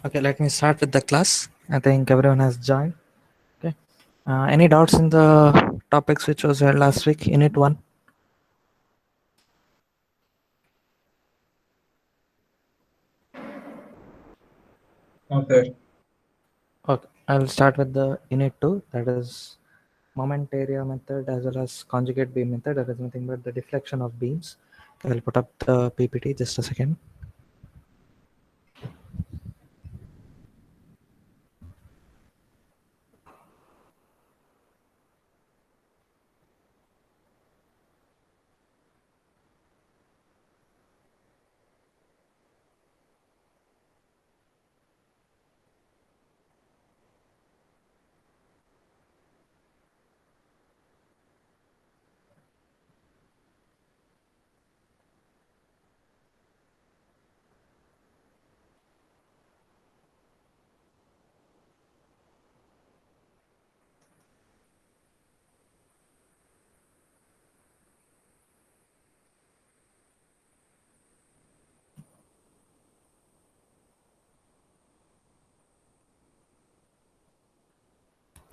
Okay, let me start with the class. I think everyone has joined. Okay. Any doubts in the topics which was held last week? Unit 1. Okay. Okay, I'll start with the Unit 2. That is moment area method as well as conjugate beam method. That is nothing but the deflection of beams. Okay, I'll put up the PPT just a second.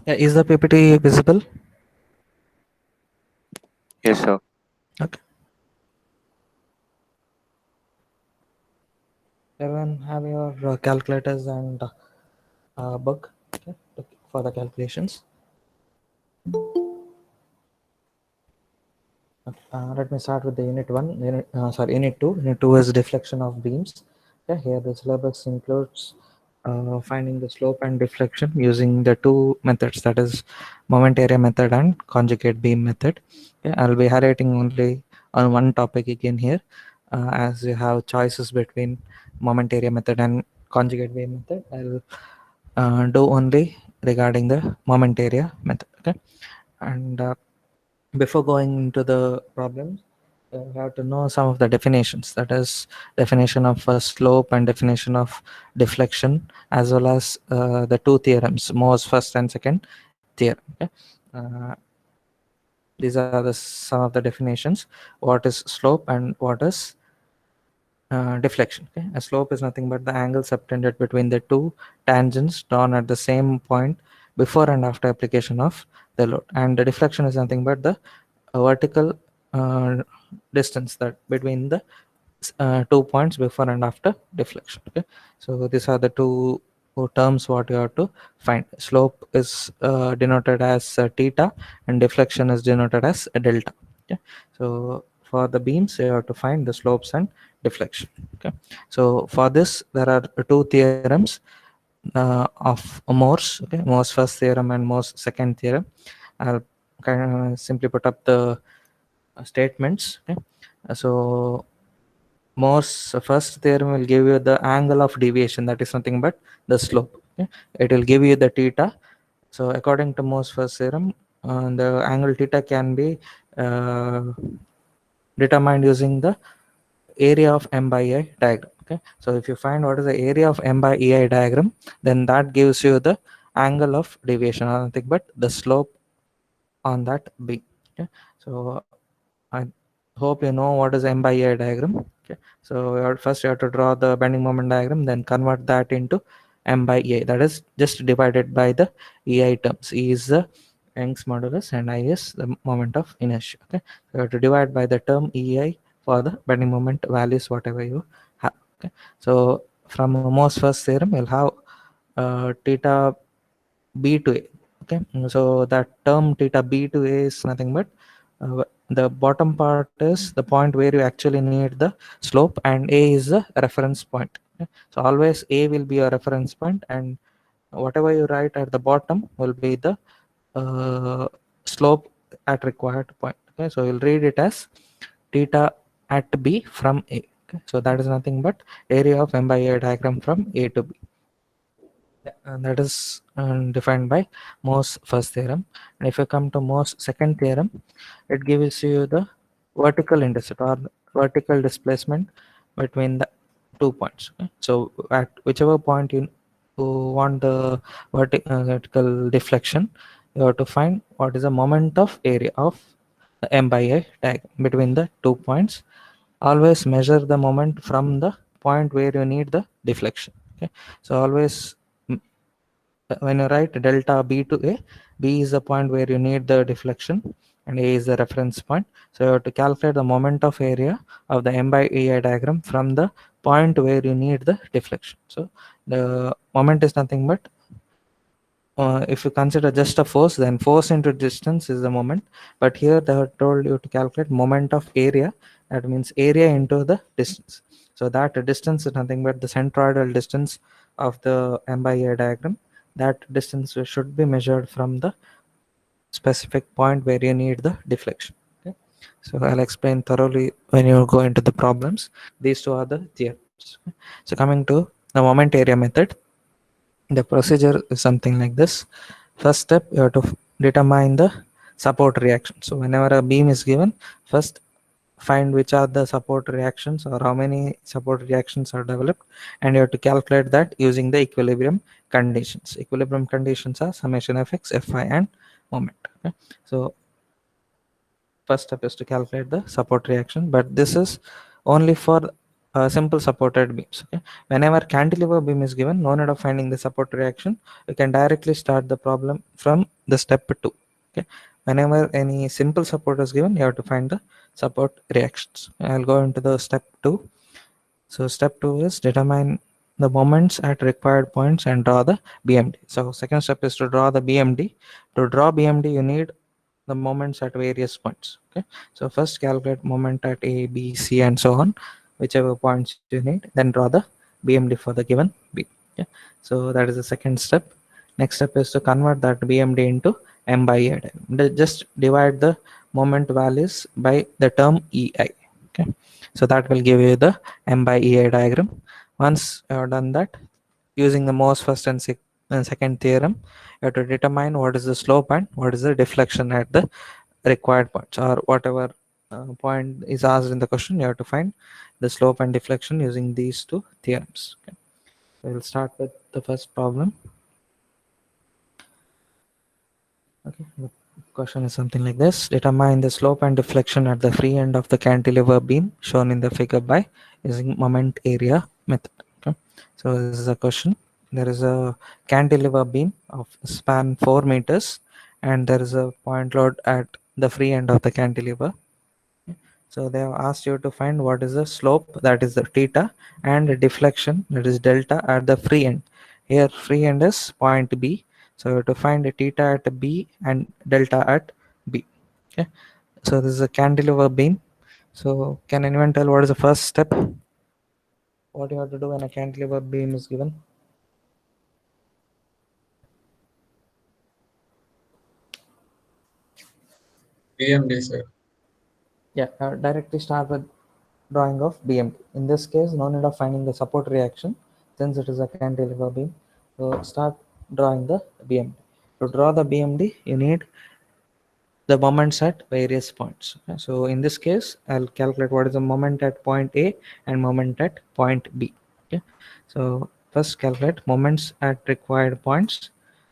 Yeah, is the PPT visible? Yes, sir. Okay. Everyone have your calculators and book, okay, for the calculations. Let me start with the unit 1. Unit 2. Unit 2 is deflection of beams. Okay, here the syllabus includes finding the slope and deflection using the two methods, that is moment area method and conjugate beam method. Okay, I'll be highlighting only on one topic again here, as you have choices between moment area method and conjugate beam method. I'll do only regarding the moment area method. Okay, and before going into the problems, we have to know some of the definitions, that is definition of slope and definition of deflection, as well as the two theorems, Moore's first and second theorem. Okay? uh, these are some of the definitions: what is slope and what is deflection. Okay? A slope is nothing but the angle subtended between the two tangents drawn at the same point before and after application of the load, and the deflection is nothing but the vertical uh, distance that between the 2 points before and after deflection. Okay, so these are the two terms what you have to find. Slope is denoted as theta, and deflection is denoted as delta. Okay, so for the beams you have to find the slopes and deflection. Okay, so for this there are two theorems of Moore's. Okay, Moore's first theorem and Moore's second theorem. I'll kind of simply put up the statements. Okay, so Moore's first theorem will give you the angle of deviation, that is nothing but the slope. Okay, it will give you the theta. So according to Moore's first theorem, the angle theta can be uh, determined using the area of m by I diagram. Okay, so if you find what is the area of m by ei diagram, then that gives you the angle of deviation, or nothing but the slope on that beam. Okay, so I hope you know what is m by ei diagram. Okay, so first you have to draw the bending moment diagram, then convert that into m by ei, that is just divided by the ei terms. E is the Young's modulus and I is the moment of inertia. Okay, so you have to divide by the term ei for the bending moment values whatever you have. Okay, so from Moore's first theorem you'll have theta b to a. Okay, so that term theta b to a is nothing but the bottom part is the point where you actually need the slope, and a is the reference point. Okay, so always a will be a reference point, and whatever you write at the bottom will be the uh, slope at required point. Okay, so you'll read it as theta at b from a. Okay, so that is nothing but area of m by a diagram from a to b. And that is defined by Moore's first theorem. And if you come to Moore's second theorem, it gives you the vertical intercept or vertical displacement between the 2 points. Okay? So at whichever point you want the vertical deflection, you have to find what is the moment of area of the m by a diagram between the 2 points. Always measure the moment from the point where you need the deflection. Okay, so always when you write delta B to A, B is the point where you need the deflection and A is the reference point. So you have to calculate the moment of area of the M by EI diagram from the point where you need the deflection. So the moment is nothing but if you consider just a force, then force into distance is the moment. But here they have told you to calculate moment of area. That means area into the distance. So that distance is nothing but the centroidal distance of the M by A diagram. That distance should be measured from the specific point where you need the deflection. Okay. So I'll explain thoroughly when you go into the problems. These two are the theorems. Okay. So coming to the moment area method, the procedure is something like this. First step, you have to determine the support reaction. So whenever a beam is given, first find which are the support reactions or how many support reactions are developed, and you have to calculate that using the equilibrium conditions. Equilibrium conditions are summation of x, Fi and moment. Okay. So first step is to calculate the support reaction, but this is only for simple supported beams. Okay. Whenever cantilever beam is given, no need of finding the support reaction. You can directly start the problem from the step 2. Okay. Whenever any simple support is given, you have to find the support reactions. I'll go into the step 2. So step 2 is determine the moments at required points and draw the BMD. So second step is to draw the BMD. To draw BMD, you need the moments at various points. Okay. So first calculate moment at A, B, C, and so on, whichever points you need. Then draw the BMD for the given B. Okay. So that is the second step. Next step is to convert that BMD into M by E I. Just divide the moment values by the term EI. Okay. So that will give you the M by EI diagram. Once you have done that, using the Morse first and second theorem, you have to determine what is the slope and what is the deflection at the required points, or whatever point is asked in the question. You have to find the slope and deflection using these two theorems. Okay. So we'll start with the first problem. Okay, the question is something like this: determine the slope and deflection at the free end of the cantilever beam shown in the figure by using moment area method. Okay. So this is a question. There is a cantilever beam of span 4 meters, and there is a point load at the free end of the cantilever. So they have asked you to find what is the slope, that is the theta, and the deflection, that is delta, at the free end. Here free end is point B. So you have to find the theta at B and delta at B. Okay. So this is a cantilever beam. So can anyone tell what is the first step? What you have to do when a cantilever beam is given? BMD, sir. Yeah, directly start with drawing of BMD. In this case, no need of finding the support reaction since it is a cantilever beam. So start drawing the BMD. To draw the BMD, you need the moments at various points. Okay. So in this case, I'll calculate what is the moment at point A and moment at point B. Okay. So first calculate moments at required points.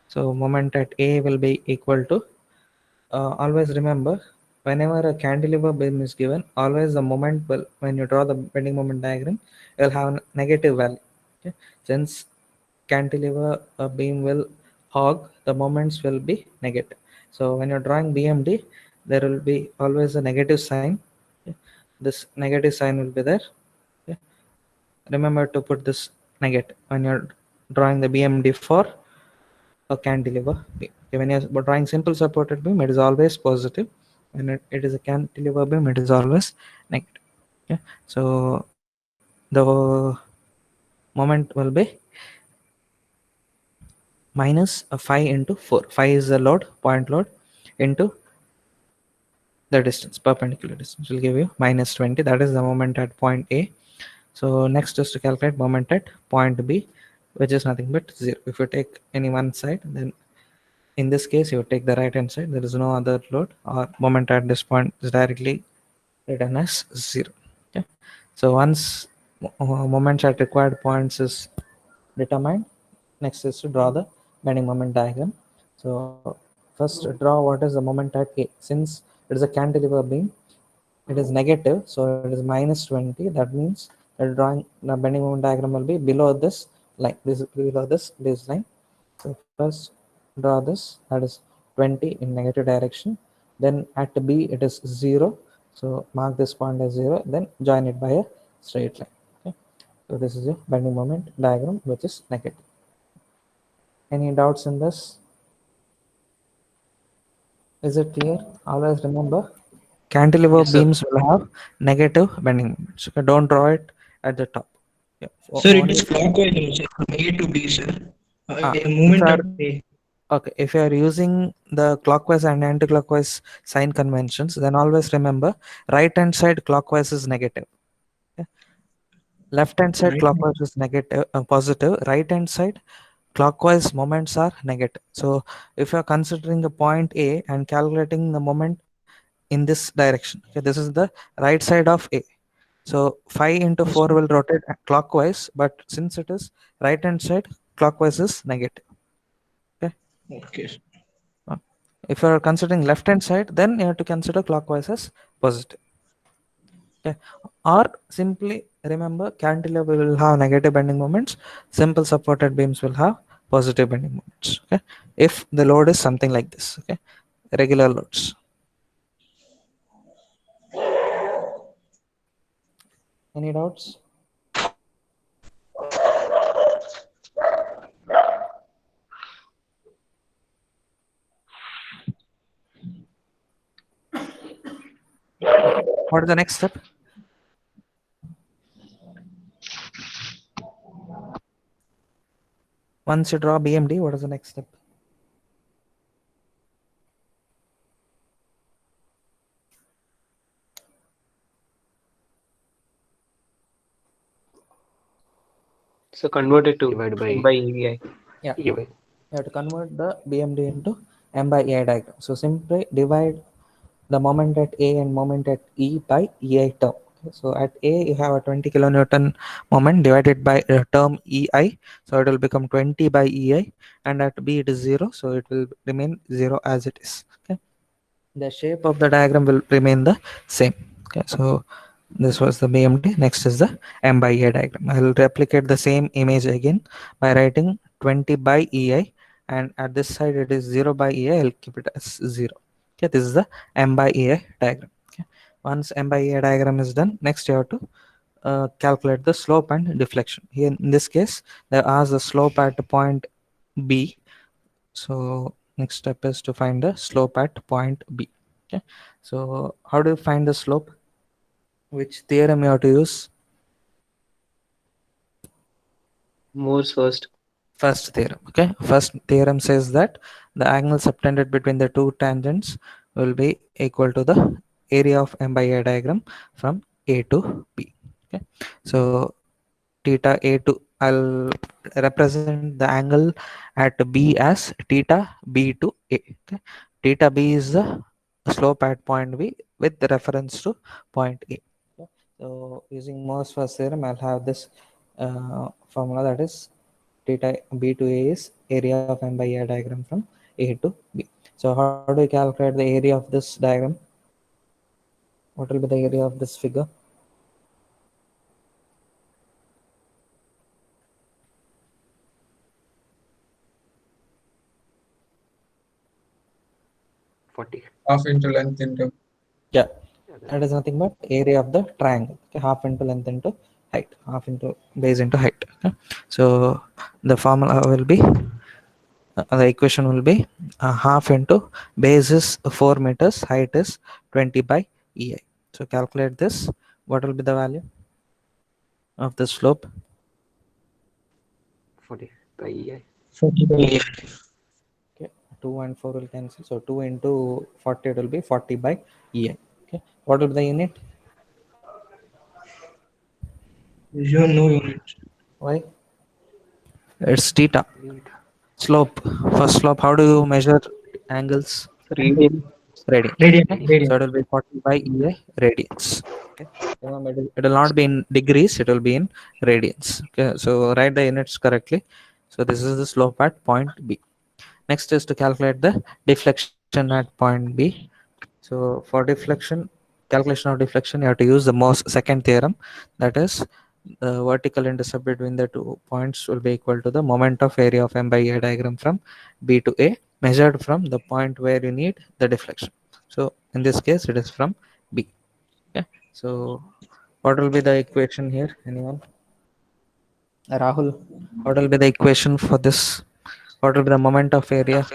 So moment at A will be equal to, always remember, whenever a cantilever beam is given, always the moment will, when you draw the bending moment diagram, you'll have a negative value. Okay. Since cantilever beam will hog, the moments will be negative. So when you're drawing BMD, there will be always a negative sign. Okay. This negative sign will be there. Okay. Remember to put this negative when you're drawing the BMD for a cantilever beam. Okay. When you're drawing simple supported beam, it is always positive. When it is a cantilever beam, it is always negative. Okay. So the moment will be minus a 5 into 4. 5 is the load, point load, into the distance, perpendicular distance will give you minus 20. That is the moment at point A. So next is to calculate moment at point B, which is nothing but 0. If you take any one side, then in this case you take the right hand side, there is no other load, or moment at this point is directly written as 0. Okay. So once moments at required points is determined, next is to draw the bending moment diagram. So first draw what is the moment at A. Since it is a cantilever beam, it is negative, so it is minus 20. That means the bending moment diagram will be below this line. This is below this baseline. So first draw this, that is 20 in negative direction. Then at B it is 0. So mark this point as 0. Then join it by a straight line. Okay. So this is a bending moment diagram which is negative. Any doubts in this? Is it clear? Always remember, cantilever Yes, sir. beams will have negative bending moments. Okay, don't draw it at the top. Yeah, Sir, it is only clockwise also from A to B, sir. A if movement you of are A. okay, if you are using the clockwise and anti-clockwise sign conventions, then always remember right hand side clockwise is negative. Okay? Left hand side Right. clockwise is negative, positive. Right hand side clockwise moments are negative. So if you are considering a point A and calculating the moment in this direction, okay, this is the right side of A. So 5 into Yes, 4 sir. will rotate clockwise, but since it is right hand side, clockwise is negative. Okay. Okay, sir. Uh, If you are considering left hand side, then you have to consider clockwise as positive. Okay. Or simply remember, cantilever will have negative bending moments, simple supported beams will have positive bending moments. Okay. If the load is something like this, okay, regular loads. Any doubts? What is the next step? Once you draw BMD, what is the next step? So convert it to divide by EVI. Yeah, EVI. you have to convert the BMD into M by EI diagram. So simply divide the moment at A and moment at E by EI term. Okay, so at A you have a 20 kilonewton moment divided by term EI, so it will become 20 by EI, and at B it is 0, so it will remain 0 as it is. Okay, the shape of the diagram will remain the same. Okay, so this was the BMD. Next is the M by EI diagram. I will replicate the same image again by writing 20 by EI, and at this side it is 0 by EI. I'll keep it as 0. Okay, this is the M by EI diagram. Okay, once M by EI diagram is done, next you have to calculate the slope and deflection. Here in this case, they ask the slope at point B. So next step is to find the slope at point B. Okay, so how do you find the slope? Which theorem you have to use? Moore's first. First theorem. Okay, first theorem says that the angle subtended between the two tangents will be equal to the area of M by A diagram from A to B. Okay, so theta A to, I'll represent the angle at B as theta B to A. Okay, theta B is the slope at point B with the reference to point A. Okay, so using Moore's first theorem, I'll have this formula, that is theta B to A is area of M by A diagram from A to B. So how do you calculate the area of this diagram? What will be the area of this figure? Half into length into Yeah, that is nothing but area of the triangle. Okay, half into length into height, half into base into height. Okay, so the formula will be the equation will be half into base is 4 meters, height is 20 by EI. So calculate this. What will be the value of the slope? 40 by EI. 40 by EI. Okay, 2 and 4 will cancel. So 2 into 40, it will be 40 by EI. Okay, what will be the unit? You no units. Why? It's theta. Slope. First slope. How do you measure angles? Radian. Radians. Radian. Okay, Radian. so it will be 40 by EI radians. Okay, remember it will not be in degrees, it will be in radians. Okay, so write the units correctly. So this is the slope at point B. Next is to calculate the deflection at point B. So for deflection, calculation of deflection, you have to use the Moore's second theorem, that is the vertical intercept between the 2 points will be equal to the moment of area of M by A diagram from B to A measured from the point where you need the deflection. So in this case, it is from B. Okay. So what will be the equation here? Anyone? Rahul, what will be the equation for this? What will be the moment of area?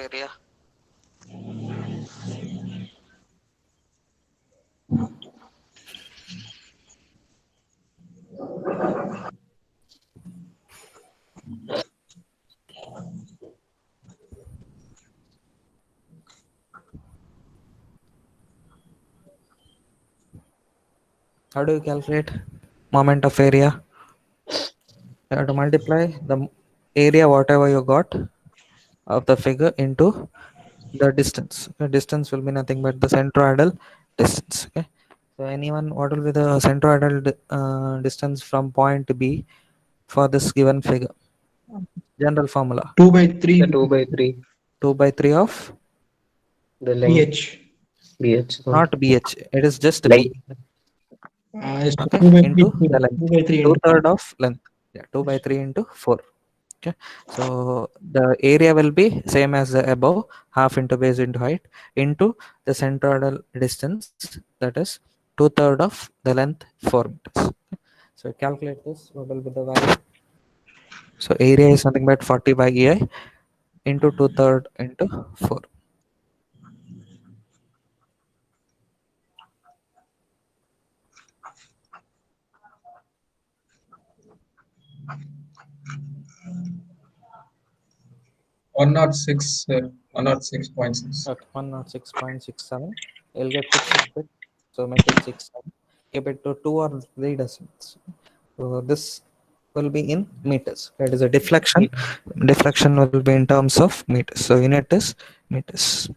How do you calculate moment of area? You have to multiply the area whatever you got of the figure into the distance. Okay, distance will be nothing but the centroidal distance. Okay, so anyone, what will be the centroidal distance from point B for this given figure? General formula: 2 by 3 The 2 by 3. 2 by 3 of The length. BH. BH. not BH. It is just B. Length. It's Okay, 2 by 3 into the length. 2 by 3 Two into third of length. Yeah, 2 by 3 into 4. Okay, so the area will be same as the above, half into base into height into the centroidal distance, that is 2/3 of the length 4 meters. Okay. So calculate this, what will be the value? So area is nothing but 40 by EI into 2/3 into 4. One not six. 106.6. Okay, 106.67. You'll get 6 into it. So make it 6. Keep it to 2 or 3 decimals. So this will be in meters. It is a deflection. Deflection will be in terms of meters. So unit is meters.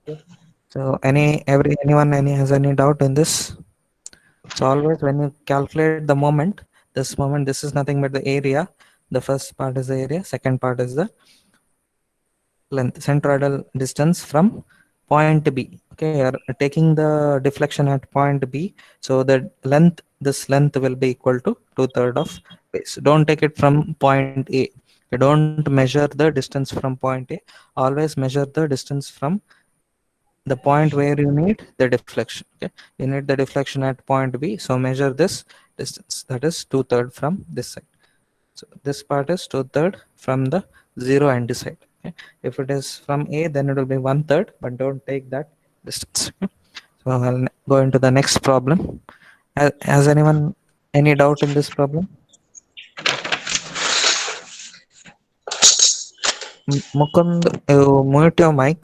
Okay. So anyone has any doubt in this? So always when you calculate the moment, this is nothing but the area. The first part is the area. Second part is the length, centroidal distance from point B. Okay, you're taking the deflection at point B, so the length, this length will be equal to 2/3 of base. Don't take it from point A. You don't measure the distance from point A. Always measure the distance from the point where you need the deflection. Okay, you need the deflection at point B, so measure this distance, that is 2/3 from this side. So this part is 2/3 from the zero end side. Okay. If it is from A, then it will be 1/3, but don't take that distance. Okay. So I'll go into the next problem. Has anyone any doubt in this problem? Mukund, you mute your mic.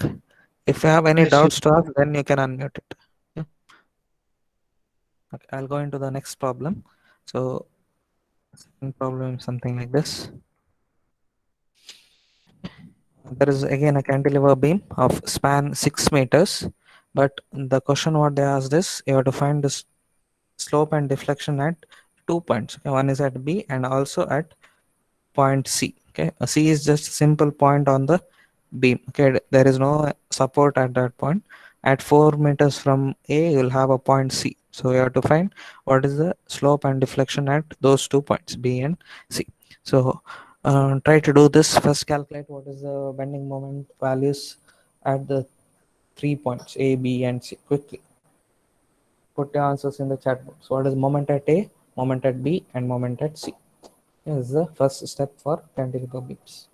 If you have any Yes, doubts to ask, then you can unmute it. Yeah. Okay, I'll go into the next problem. So second problem is something like this. There is again a cantilever beam of span 6 meters, but the question what they asked is you have to find the slope and deflection at 2 points. Okay, one is at B and also at point C. Okay, a C is just a simple point on the beam. Okay, there is no support at that point. At 4 meters from A, you will have a point C. So you have to find what is the slope and deflection at those 2 points, B and C. So try to do this. First calculate what is the bending moment values at the 3 points A, B and C quickly. Put your answers in the chat box. What is moment at A, moment at B and moment at C? This is the first step for cantilever beams.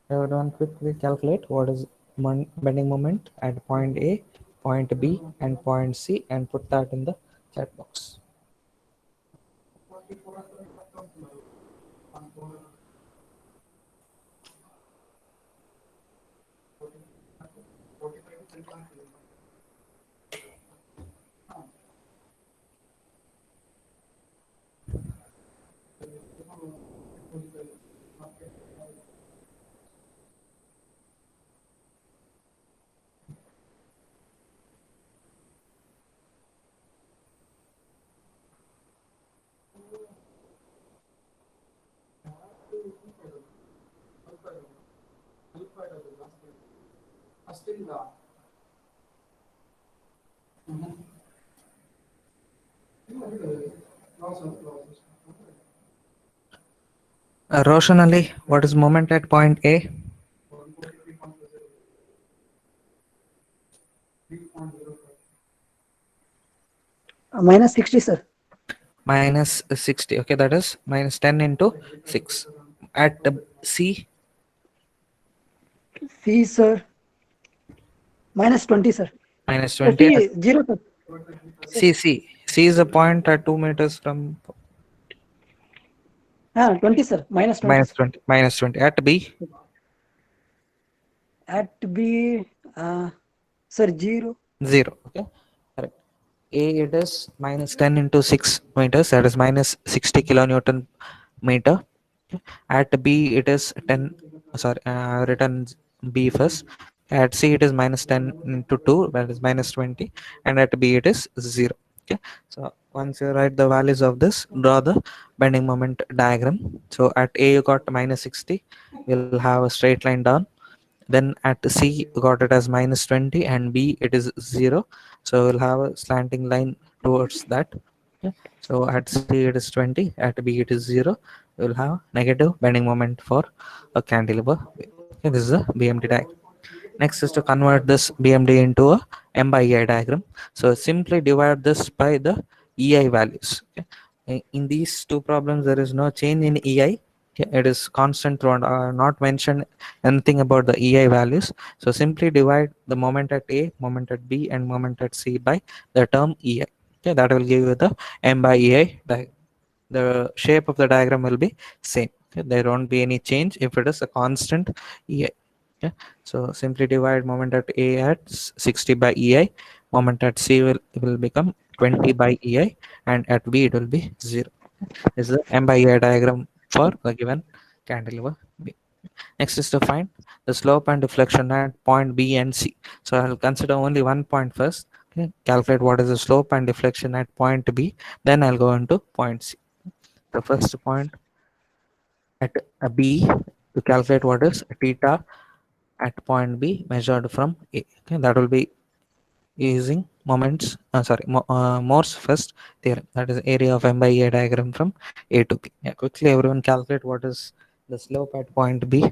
Everyone quickly calculate what is bending moment at point A, point B and point C and put that in the chat box. Roshan Ali, what is moment at point A? Minus 60, sir. Minus 60. Okay, that is minus 10 into 6. At C, C, sir. Minus 20, sir. minus 20. C, 0, sir. C is a point at 2 meters from 20, sir. Minus 20, minus sir. 20. Minus 20. At B, At B, sir, 0. 0. Okay, correct. A, it is minus 10 into 6 meters, that is minus 60 kilonewton meter. Okay. At B, it is 10. Sorry, written B first. At C, it is minus 10 into 2, that is minus 20. And at B, it is 0. Okay. So once you write the values of this, draw the bending moment diagram. So at A, you got minus 60. We'll have a straight line down. Then at C, you got it as minus 20, and B, it is 0. So we'll have a slanting line towards that. Okay. So at C, it is 20. At B, it is 0. We'll have negative bending moment for a cantilever. Okay, this is a BMD diagram. Next is to convert this BMD into a M by EI diagram. So simply divide this by the EI values. Okay. In these two problems, there is no change in EI. Okay. It is constant throughout, not mentioned anything about the EI values. So simply divide the moment at A, moment at B, and moment at C by the term EI. Okay, that will give you the M by EI diagram. The shape of the diagram will be same. Okay, there won't be any change if it is a constant EI. Okay, so simply divide moment at A at 60 by EI, moment at C will become 20 by EI, and at B it will be 0. This is the M by EI diagram for the given cantilever B. Next is to find the slope and deflection at point B and C. So I'll consider only one point first. Okay, calculate what is the slope and deflection at point B, then I'll go into point C. The first point at a B, to calculate what is theta at point B measured from A. Okay, that will be using Morse first theorem, that is area of M by A diagram from A to B. Yeah, quickly everyone calculate what is the slope at point B.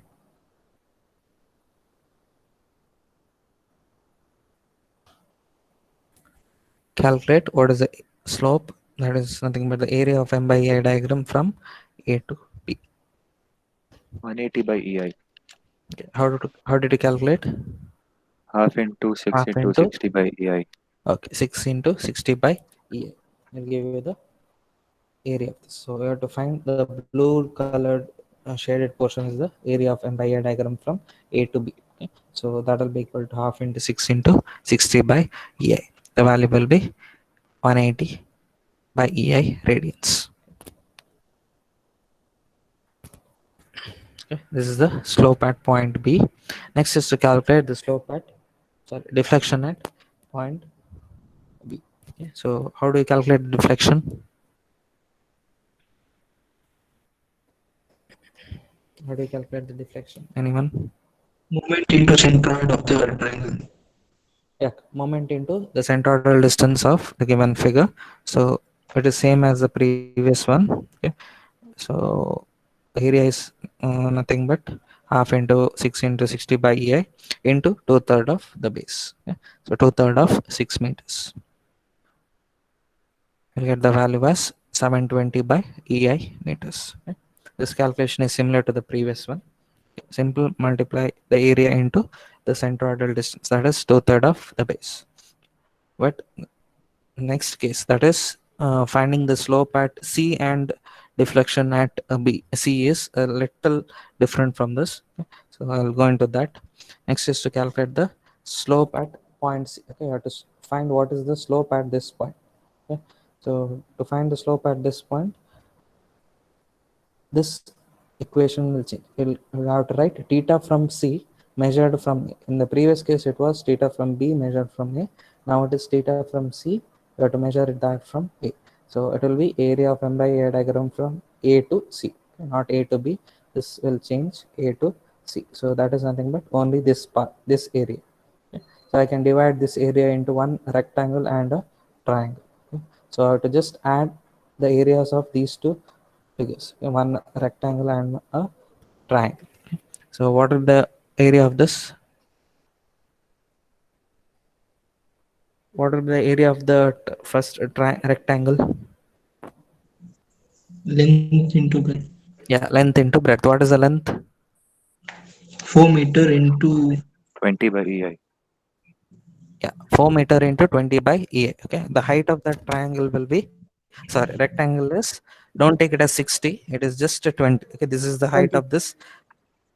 Calculate what is the slope, that is nothing but the area of M by A diagram from A to B. 180 by EI. Okay. How did you calculate? Half into 6 Half into into 60 by EI. Okay, 6 into 60 by EI. I'll give you the area of this. So we have to find the blue colored shaded portion is the area of M by A diagram from A to B. Okay. So that will be equal to half into 6 into 60 by EI. The value will be 180 by EI radians. Okay. This is the slope at point B. Next is to calculate the slope at deflection at point B. Okay. So how do you calculate deflection? How do you calculate the deflection? Anyone? Moment into centroid of the triangle. Yeah, moment into the centroidal distance of the given figure. So it is same as the previous one. Okay. So the area is nothing but half into 6 into 60 by EI into 2/3 of the base. Okay. So 2/3 of 6 meters. We'll get the value as 720 by EI meters. Okay. This calculation is similar to the previous one. Simple multiply the area into the centroidal distance, that is 2/3 of the base. But next case, that is finding the slope at C and deflection at B. C is a little different from this. Okay. So I'll go into that. Next is to calculate the slope at point C. Okay, you have to find what is the slope at this point. Okay. So to find the slope at this point, this equation will change. We'll have to write theta from C measured from A. In the previous case, it was theta from B measured from A. Now it is theta from C. We have to measure that from A. So it will be area of M by A diagram from A to C, okay, not A to B. This will change A to C. So that is nothing but only this part, this area. Okay. So I can divide this area into one rectangle and a triangle. Okay. So I have to just add the areas of these two figures, one rectangle and a triangle. So what is the area of this? What is the area of the first rectangle? Length into breadth. Yeah, length into breadth. What is the length? 4 meter into 20 by EI. Yeah, 4 meter into 20 by EA. Okay, the height of that triangle will be, sorry, rectangle is, don't take it as 60, it is just a 20. Okay, this is the height 20. of this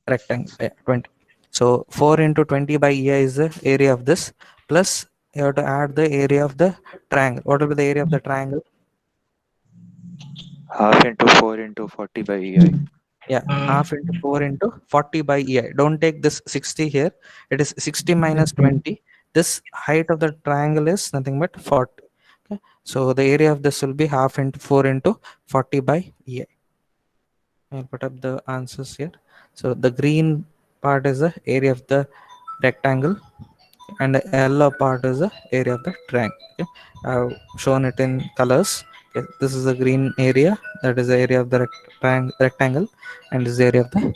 rectangle. Yeah, 20. So 4 into 20 by EI is the area of this, plus you have to add the area of the triangle. What will be the area of the triangle? Half into 4 into 40 by EI. Yeah, half into 4 into 40 by EI. Don't take this 60 here. It is 60 minus 20. This height of the triangle is nothing but 40. Okay. So the area of this will be half into 4 into 40 by EI. I'll put up the answers here. So the green part is the area of the rectangle, and the yellow part is the area of the triangle. Okay. I've shown it in colors. Okay. This is the green area, that is the area of the rectangle, and this is the area of the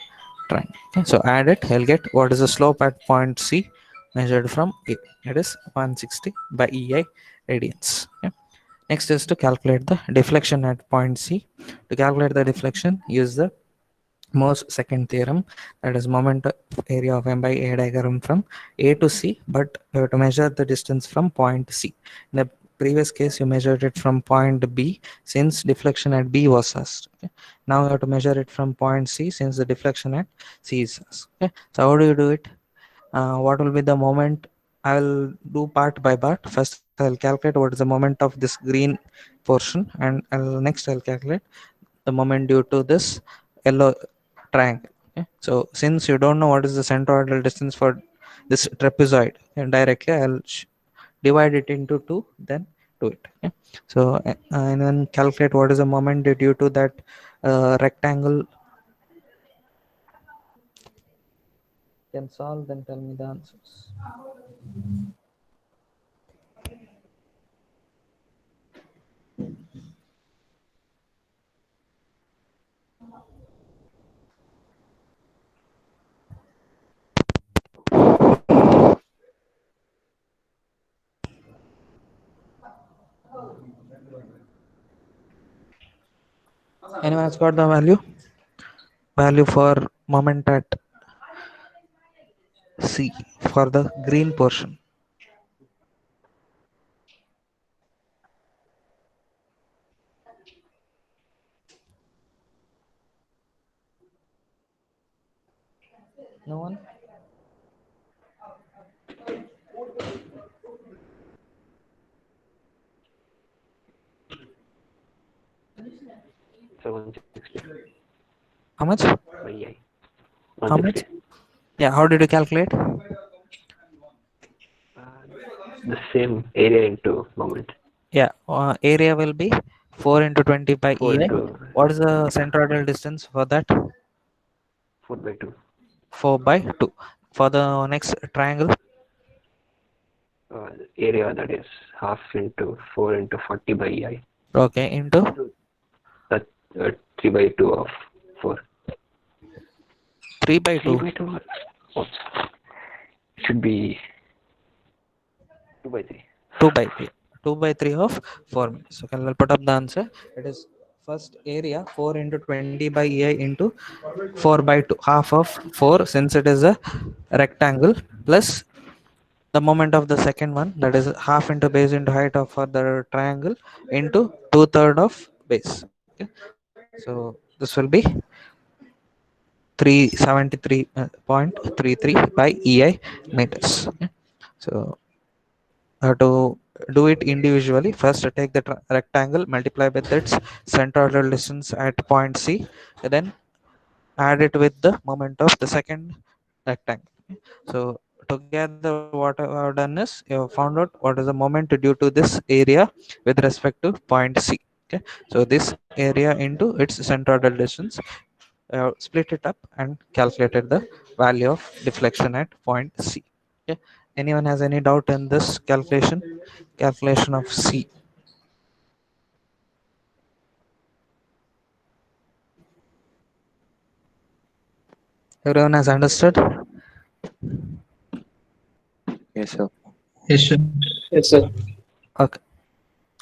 triangle. Okay. So add it, I'll get what is the slope at point C measured from A. It is 160 by EI radians. Okay. Next is to calculate the deflection at point C. To calculate the deflection, use the Morse second theorem, that is moment of area of M by A diagram from A to C, but you have to measure the distance from point C. In the previous case, you measured it from point B since deflection at B was asked. Okay. Now you have to measure it from point C since the deflection at C is asked. Okay. So how do you do it? What will be the moment? I will do part by part. First, I'll calculate what is the moment of this green portion, and next I'll calculate the moment due to this yellow triangle. Okay. So since you don't know what is the centroidal distance for this trapezoid, and directly I'll divide it into 2, then do it. Okay. So and then calculate what is the moment due to that rectangle. Can solve, then tell me the answers. Anyone has got the value for moment at C for the green portion? No one? So 160 How much? by EI. How much? 160. Yeah, how did you calculate? The same area into moment. Yeah, area will be 4 into 20 by 4 EI. into What is the centroidal distance for that? 4 by 2. 4 by 2. For the next triangle, Area, that is half into 4 into 40 by EI. okay, into That 3 by 2 of 4. 3 by 3 2. by 2. Oh, should be 2 by 3. 2 by 3. 2 by 3 of 4 meters. Okay, I'll put up the answer. It is first area 4 into 20 by EI into 4 by 2. Half of 4, since it is a rectangle, plus the moment of the second one, that is half into base into height of for the triangle into 2/3 of base. Okay. So this will be 373.33 by EI meters. Okay. So to do it individually, first take the rectangle, multiply with its centroidal distance at point C, then add it with the moment of the second rectangle. So together what I've done is you have found out what is the moment due to this area with respect to point C. Okay, so this area into its centroidal distance, split it up and calculated the value of deflection at point C. Okay, anyone has any doubt in this calculation of C? Everyone has understood? Yes, sir. Yes, sir. Yes, sir. Okay.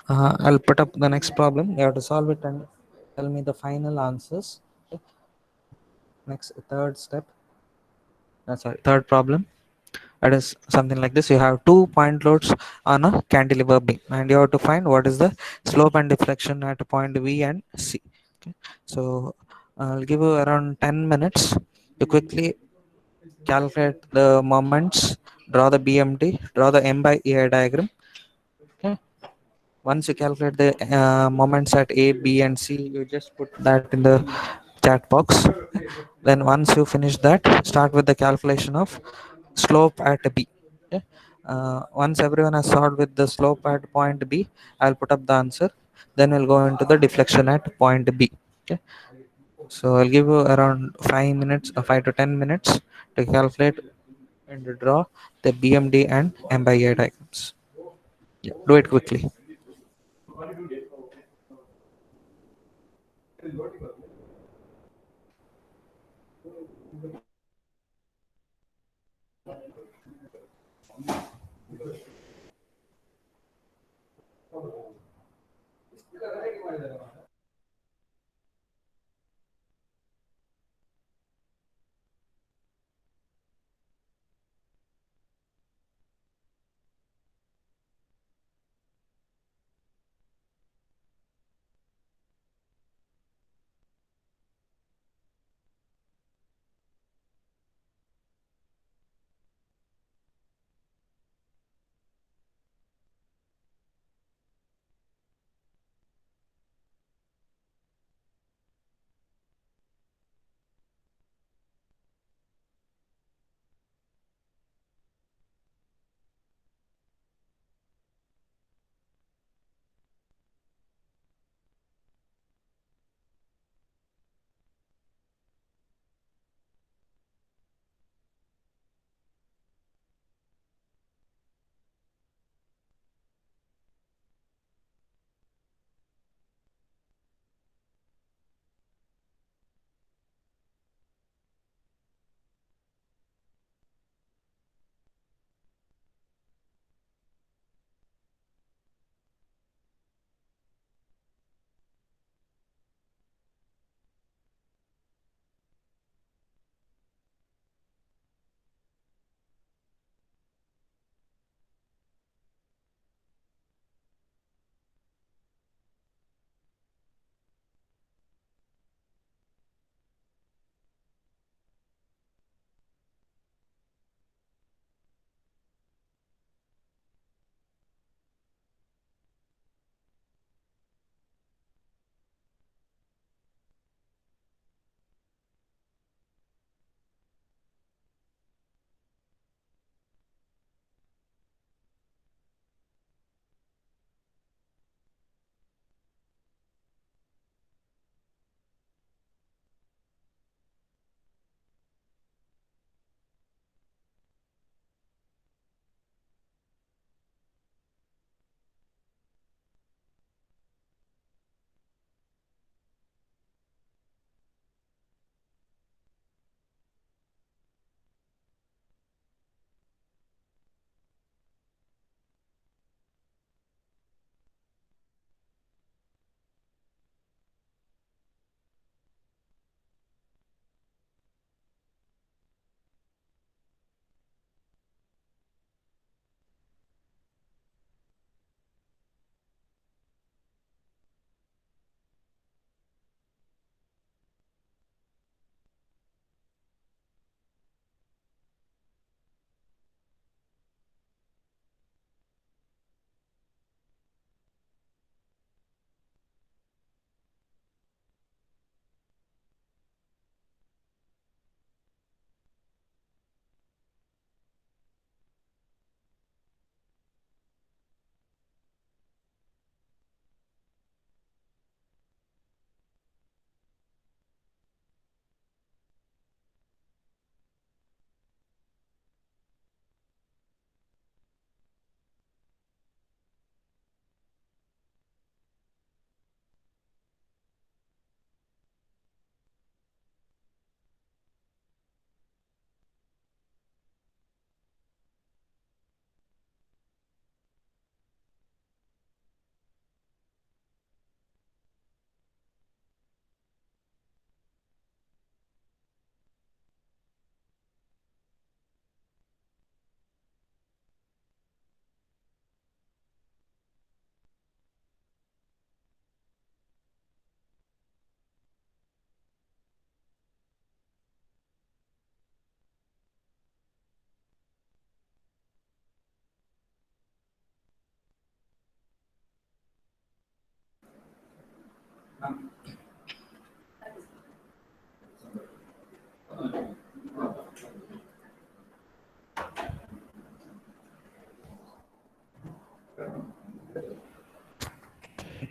I'll put up the next problem. You have to solve it and tell me the final answers. Okay. Next, third step. Sorry, third problem. It is something like this. You have 2 point loads on a cantilever beam, and you have to find what is the slope and deflection at point B and C. Okay. So I'll give you around 10 minutes to quickly calculate the moments, draw the BMD, draw the M by EI diagram. Okay. Once you calculate the moments at A, B, and C, you just put that in the chat box. Then once you finish that, start with the calculation of slope at B. Okay. Once everyone has solved with the slope at point B, I'll put up the answer. Then we'll go into the deflection at point B. Okay. So I'll give you around 5 minutes, 5 to 10 minutes to calculate and to draw the BMD and M by A diagrams. Yeah, do it quickly.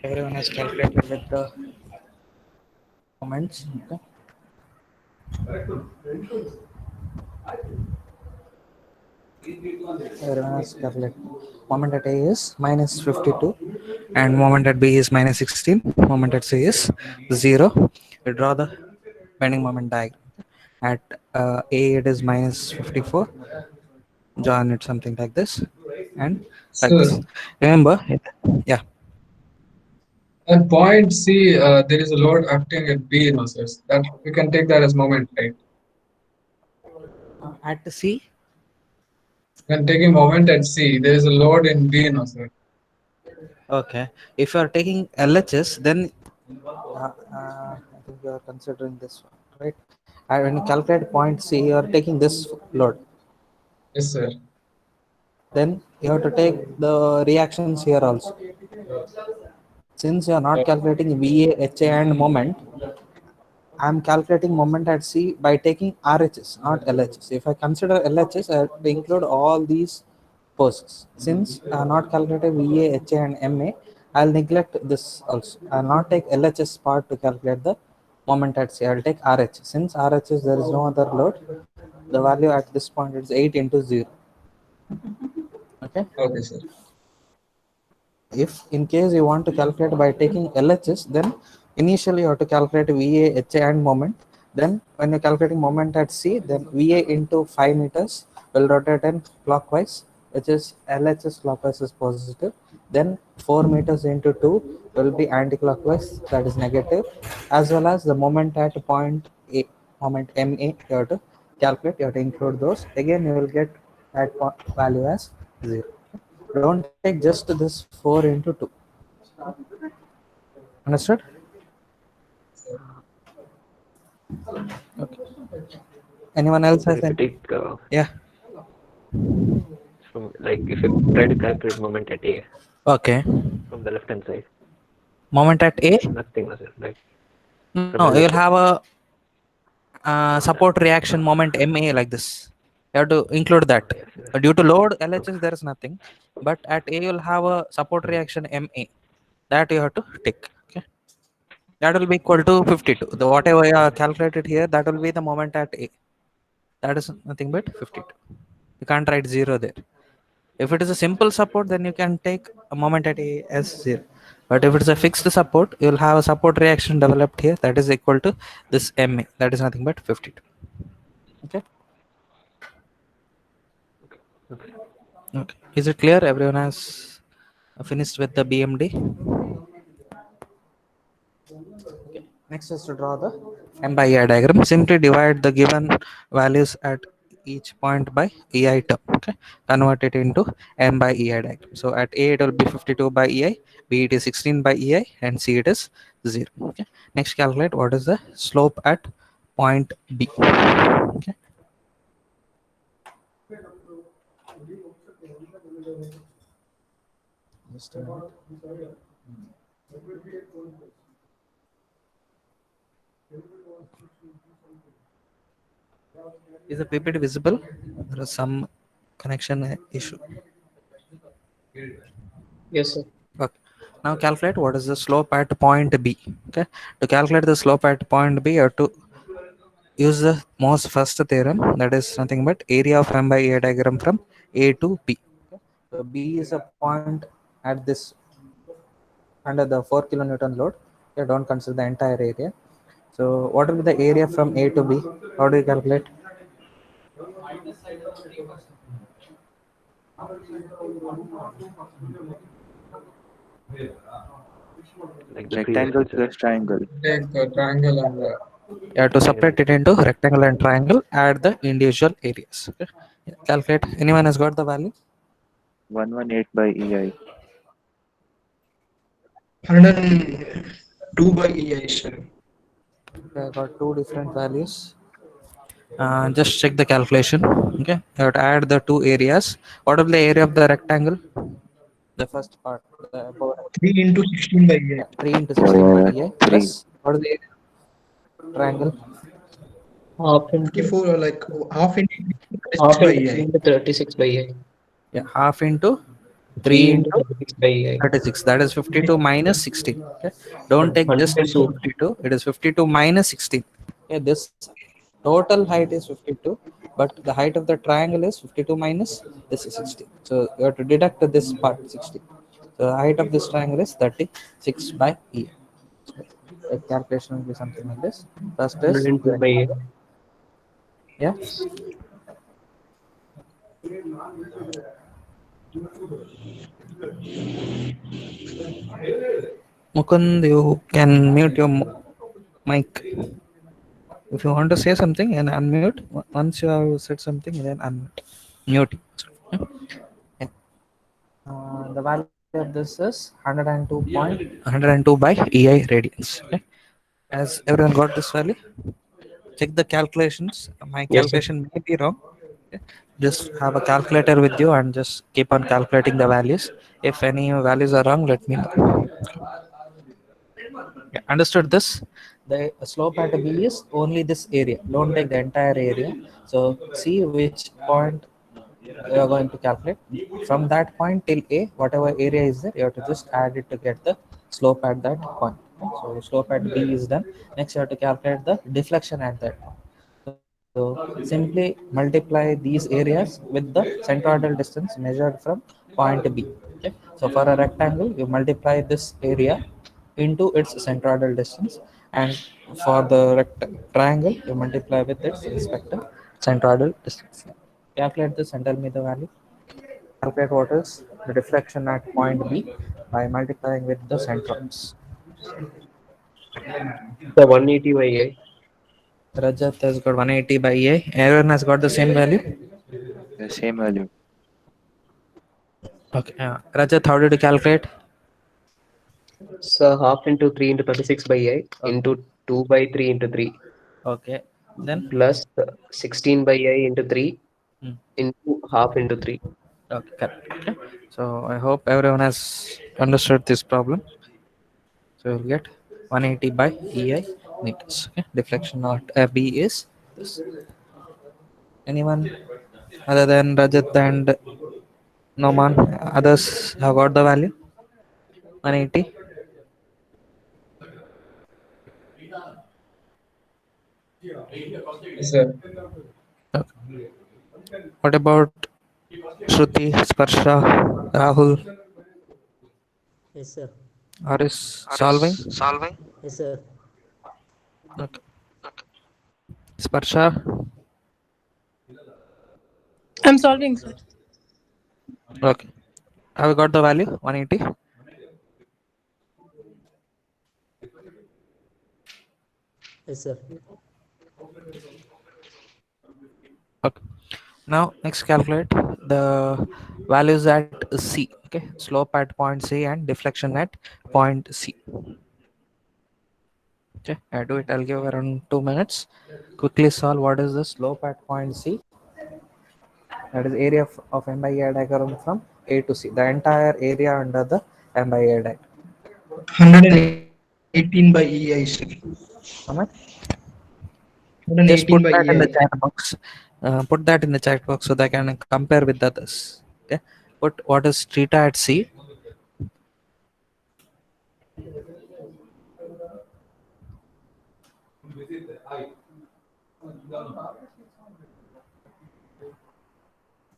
Everyone has calculated with the moments. Okay. Everyone has calculated. Moment at A is minus 52, and moment at B is minus 16. Moment at C is 0. We draw the bending moment diagram. At A, it is minus 54. Join it something like this, and like this. Sir, Remember, yeah. at point C, there is a load acting at B, no, sir. That we can take that as moment, right? At the C, When taking moment at C, there is a load in B, no, sir. okay. If you are taking LHS, then I think you are considering this one, right? And when you calculate point C, you are taking this load. Yes, sir. Then you have to take the reactions here also. Since you are not calculating VA, HA, and moment, I am calculating moment at C by taking RHS, not LHS. If I consider LHS, I have to include all these forces. Since I have not calculated VA, HA, and MA, I'll neglect this also. I'll not take LHS part to calculate the moment at C. I'll take RHS. Since RHS there is no other load, the value at this point is 8 into 0. Okay. Okay, sir. If in case you want to calculate by taking LHS, then initially you have to calculate VA, HA, and moment. Then when you're calculating moment at C, then VA into 5 meters will rotate in clockwise, which is LHS clockwise is positive. Then 4 meters into 2 will be anti-clockwise, that is negative, as well as the moment at point A, moment MA, you have to calculate, you have to include those. Again, you will get that value as 0. Don't take just this 4 into 2. Understood? Okay. Anyone else So has if you any? take Yeah. from, like, if you try to calculate moment at A Okay. from the left hand side, Moment at A? nothing was it, right? No, you will have a support reaction moment MA like this. You have to include that. Yes, yes. Due to load LHS, there is nothing. But at A, you will have a support reaction MA. That you have to take. Okay. That will be equal to 52. The whatever you have calculated here, that will be the moment at A. That is nothing but 52. You can't write 0 there. If it is a simple support, then you can take a moment at A as 0. But if it's a fixed support, you'll have a support reaction developed here that is equal to this MA. That is nothing but 52. Okay. Okay. Is it clear? Everyone has finished with the BMD? Okay. Next is to draw the M by EI diagram. Simply divide the given values at each point by EI term. Okay. Convert it into M by EI diagram. So at A it will be 52 by EI, B it is 16 by EI, and C it is 0. Okay. Next calculate what is the slope at point B. Okay. Just a minute. Is the PPT visible? There is some connection issue. Yes, sir. Okay. Now calculate what is the slope at point B. Okay. To calculate the slope at point B, you have to use the most first theorem, that is nothing but area of M by A diagram from A to B. Okay. So B is a point at this under the 4 kilonewton load. You don't consider the entire area. So what will be the area from A to B? How do you calculate? Like the previous Rectangle answer. plus triangle. Take triangle and You have to separate it into rectangle and triangle, add the individual areas. Okay. Yeah, calculate. Anyone has got the value? 118 by EI. 102 by EI, sir. I got two different values. Just check the calculation. Okay. You have to add the two areas. What is the area of the rectangle? The first part, the above, 3 into 16 by 8. 3 into 16 by EI Three. plus what is the triangle? Half into 54 or like half into 36 half by into 3 EI. into 36 by 8. Yeah, half into 3 3 into into 36 by 8. 36. That is 52 minus 16. Okay. Don't take just 102. 52. It is 52 minus 16. Okay. This total height is 52, but the height of the triangle is 52 minus this is 16. So you have to deduct this part 16. So the height of this triangle is 36 by E. The calculation will be something like this. First is 102 by 8. yeah. Mukund, you can mute your mic. If you want to say something and unmute, once you have said something, then unmute. Mute. Yeah. The value of this is 102 by EI radians. Okay. Has everyone got this value? Check the calculations. My Yes, sir. calculation may be wrong. Okay. Just have a calculator with you and just keep on calculating the values. If any values are wrong, let me know. Yeah, understood this? The slope at B is only this area. Don't take the entire area. So see which point you are going to calculate. From that point till A, whatever area is there, you have to just add it to get the slope at that point. Okay. So slope at B is done. Next, you have to calculate the deflection at that point. So simply multiply these areas with the centroidal distance measured from point B. Okay. So for a rectangle, you multiply this area into its centroidal distance, and for the triangle, you multiply with its respective centroidal distance. Calculate this and tell me the value. Calculate what is the deflection at point B by multiplying with the centroids. The 180 by 8. Rajat has got 180 by A. Aaron has got the same value. The same value. Okay. Rajat, how did you calculate? So half into 3 into 36 by 8 into 2 by 3 into 3 Okay. Then? plus 16 by 8 into 3 Hmm. into half into 3. Okay, correct. Okay. So I hope everyone has understood this problem. So you'll get 180 by EI meters. Okay. Deflection at B is this. Anyone other than Rajat and Noman, others have got the value? 180? Yes, sir. Okay. What about Shruti, Sparsha, Rahul? Yes, sir. Are is solving? Yes, sir. Okay. Sparsha? I'm solving, sir. Okay. Have you got the value? 180? Yes, sir. Okay. Now next calculate the values at C. Okay. Slope at point C and deflection at point C. Okay. I do it. I'll give around 2 minutes. Quickly solve what is the slope at point C. That is area of M by A diagram from A to C. The entire area under the M by A diagram. 118 by EI, sir. How much? Just 118 put by that in the EI. chat box. Put that in the chat box so that I can compare with others. Okay. Put what is theta at C.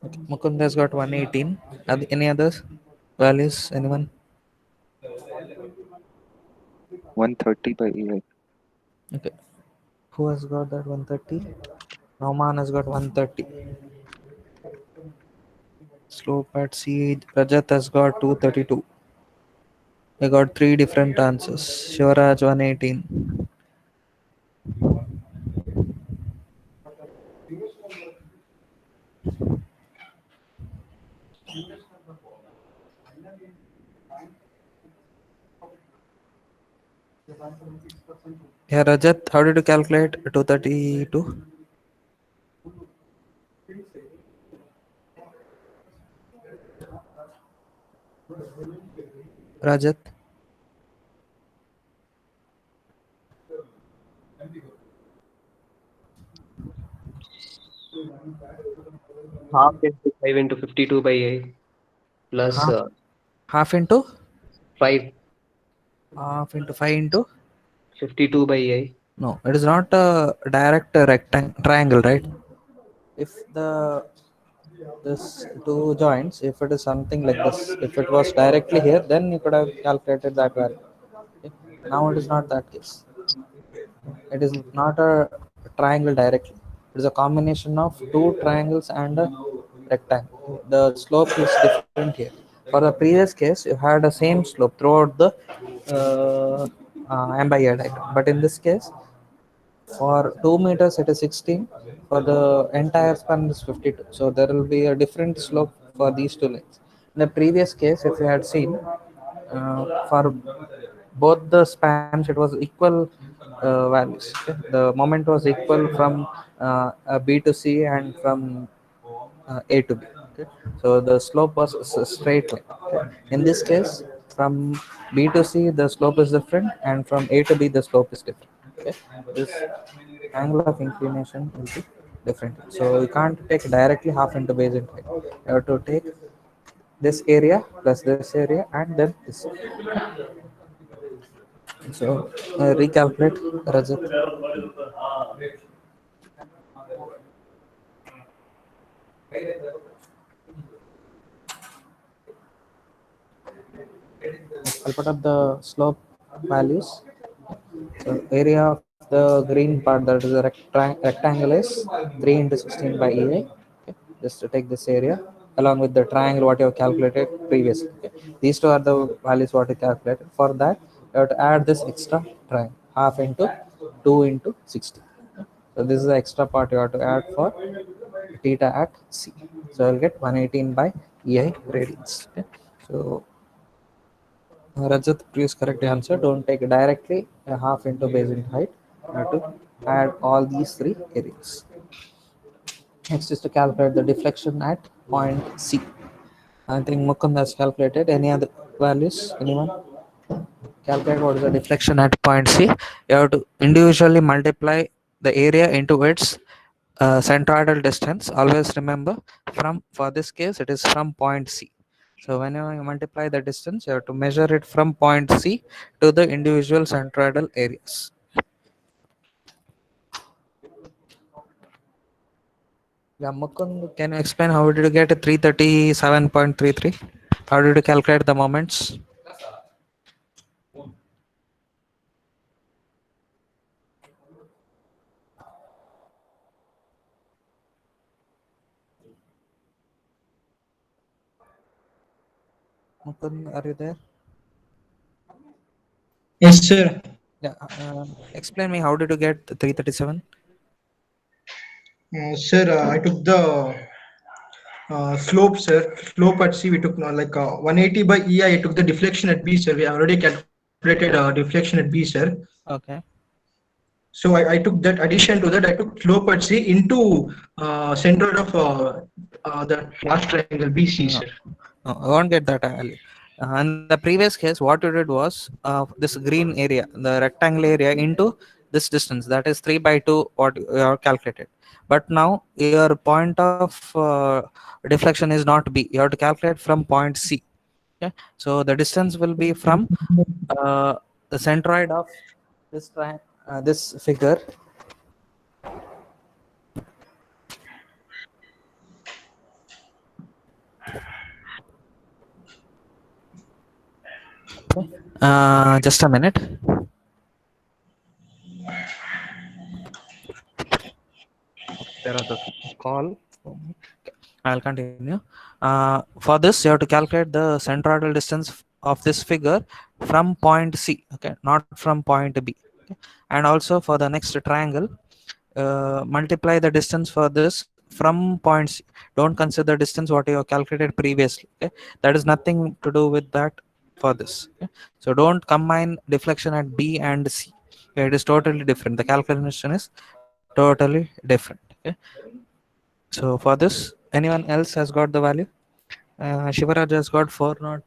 Okay. Mukund has got 118. Any others values? Anyone? 130 by EI. Okay. Who has got that 130? Nauman has got 130. Slope at C. Rajat has got 232. I got 3 different answers. Shivaraj 118. Yeah, Rajat, how did you calculate 232? Rajat. Half into 5 into 52 by I plus Half, half into 5 half into 5 into 52 by I. no, it is not a direct triangle, right? If the this two joints, if it is something like this, if it was directly here, then you could have calculated that value. Okay. Now it is not that case. It is not a triangle directly. It is a combination of two triangles and a rectangle. The slope is different here. For the previous case, you had the same slope throughout the M by A diagram. But in this case, for 2 meters it is 16. For the entire span it is 52. So there will be a different slope for these two lines. In the previous case, if you had seen, for both the spans it was equal values. Okay? The moment was equal from B to C and from A to B. Okay? So the slope was a straight line. Okay? In this case, from B to C the slope is different, and from A to B the slope is different. Okay? This angle of inclination will be different. So you can't take directly half into base into height. You have to take this area plus this area and then this. So recalculate, Rajat. I'll put up the slope values. So area of the green part, that is the rectangle, is 3 into 16 by EI. Okay. Just to take this area along with the triangle what you have calculated previously. Okay. These two are the values what you calculated. For that, you have to add this extra triangle, half into 2 into 16. So this is the extra part you have to add for theta at C. So I'll get 118 by EI radians. Okay. So Rajat, please correct the answer. Don't take directly a half into base into height. You have to add all these three areas. Next is to calculate the deflection at point C. I think Mukund has calculated. Any other values? Anyone? Calculate what is the deflection at point C. You have to individually multiply the area into its centroidal distance. Always remember, for this case it is from point C. So when you multiply the distance, you have to measure it from point C to the individual centroidal areas. Yeah, Mukund, can you explain how did you get a 337.33? How did you calculate the moments? Mukund, are you there? Yes, sir. Yeah. Explain me, how did you get the 337? Sir, I took the slope, sir. Slope at C, we took 180 by EI. I took the deflection at B, sir. We already calculated deflection at B, sir. Okay. So I took that addition to that. I took slope at C into centroid of the last triangle BC, sir. No, I won't get that value. In the previous case, what you did was this green area, the rectangle area, into this distance, that is 3 by 2, what you have calculated. But now your point of deflection is not B. You have to calculate from point C. Okay, so the distance will be from the centroid of this figure. Just a minute. There was a call. I'll continue. For this, you have to calculate the centroidal distance of this figure from point C. Okay, not from point B. Okay? And also for the next triangle, multiply the distance for this from point C. Don't consider the distance what you have calculated previously. Okay, that is nothing to do with that for this. Okay? So don't combine deflection at B and C. Okay? It is totally different. The calculation is totally different. Okay? So for this, anyone else has got the value? Shivaraj has got 4 not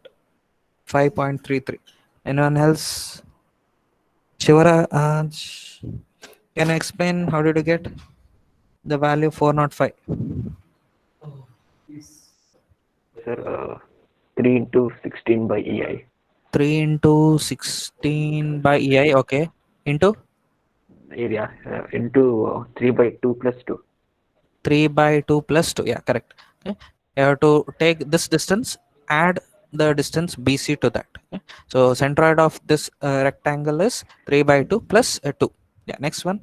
5.33. Anyone else? Shivara, can you explain how did you get the value 405? Sir, 3 into 16 by EI. 3 into 16 by EI, okay. Into Area into 3 by 2 plus 2. 3 by 2 plus 2. Yeah, correct. Okay. You have to take this distance, add the distance BC to that. Okay. So centroid of this rectangle is 3 by 2 plus 2. Yeah, next one.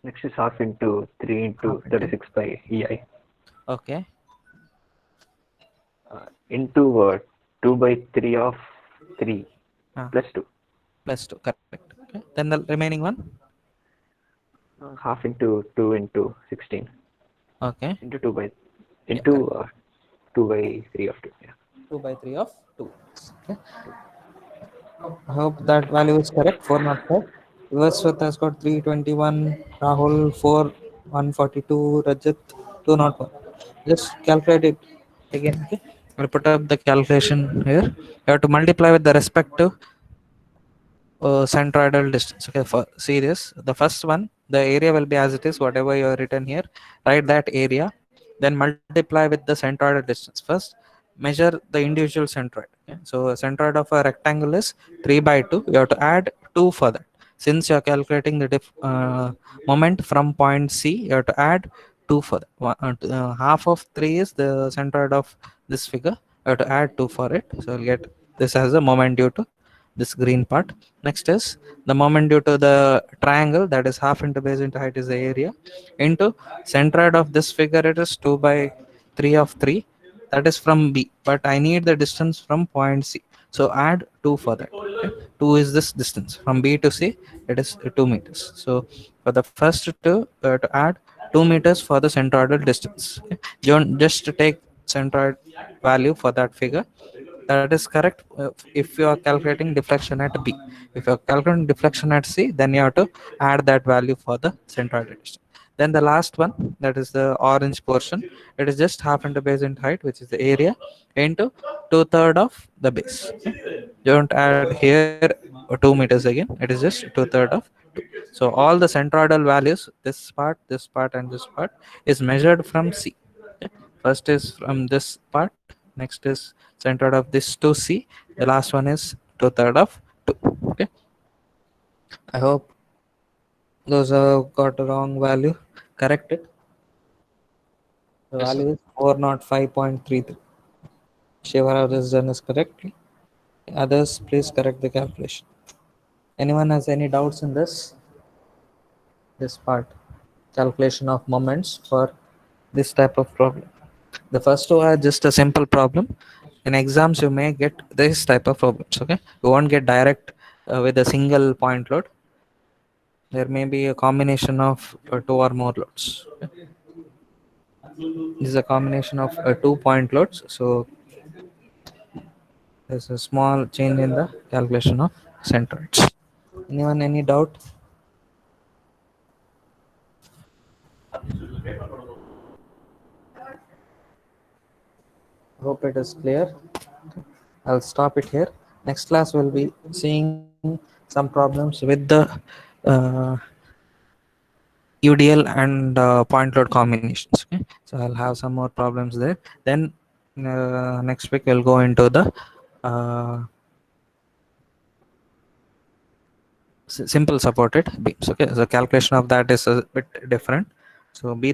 Next is half into 3 into Half into. 36 by EI. Okay. Into 2 by 3 of 3 plus 2. Plus 2, correct. Okay. Then the remaining one. Half into 2 into 16. Okay. Into 2 by 2 by 3 of 2. Yeah. 2 by 3 of 2. Okay. I hope that value is correct. 405. Vivaswat has got 321. Rahul 4 142. Rajat 201. Just calculate it again. Okay. I'll put up the calculation here. You have to multiply with the respective centroidal distance. Okay. For see this, the first one, the area will be as it is. Whatever you have written here, write that area. Then multiply with the centroidal distance. First, measure the individual centroid. Okay? So centroid of a rectangle is 3 by 2. You have to add 2 for that. Since you are calculating the moment from point C, you have to add 2 for that. Half of 3 is the centroid of this figure. You have to add 2 for it. So you'll get this as a moment due to this green part. Next is the moment due to the triangle, that is half into base into height is the area, into centroid of this figure, it is 2 by 3 of 3, that is from B, but I need the distance from point C, so add 2 for that. Okay? 2 is this distance from B to C, it is 2 meters. So for the first two, to add 2 meters for the centroidal distance. Okay? Just to take centroid value for that figure, that is correct. If you are calculating deflection at B, if you are calculating deflection at C, then you have to add that value for the centroid distance. Then the last one, that is the orange portion, it is just half into base into height, which is the area, into 2/3 of the base. Okay? Don't add here 2 meters again, it is just 2/3 of 2. So all the centroidal values, this part, and this part, is measured from C. Okay? First is from this part, next is centroid of this to C, the last one is 2/3 of 2. Okay, I hope those have got a wrong value. Correct it. The Yes, sir. value is 405.33. Shivara has done is correctly. Others, please correct the calculation. Anyone has any doubts in this part, calculation of moments for this type of problem? The first two are just a simple problem. In exams, you may get this type of problems. Okay, you won't get direct with a single point load. There may be a combination of 2 or more loads. Okay? This is a combination of 2 point loads. So there's a small change in the calculation of centroids. Anyone any doubt? Hope it is clear. I'll stop it here. Next class we'll be seeing some problems with the UDL and point load combinations. Okay, so I'll have some more problems there. Then next week we'll go into the simple supported beams. Okay, so calculation of that is a bit different. So be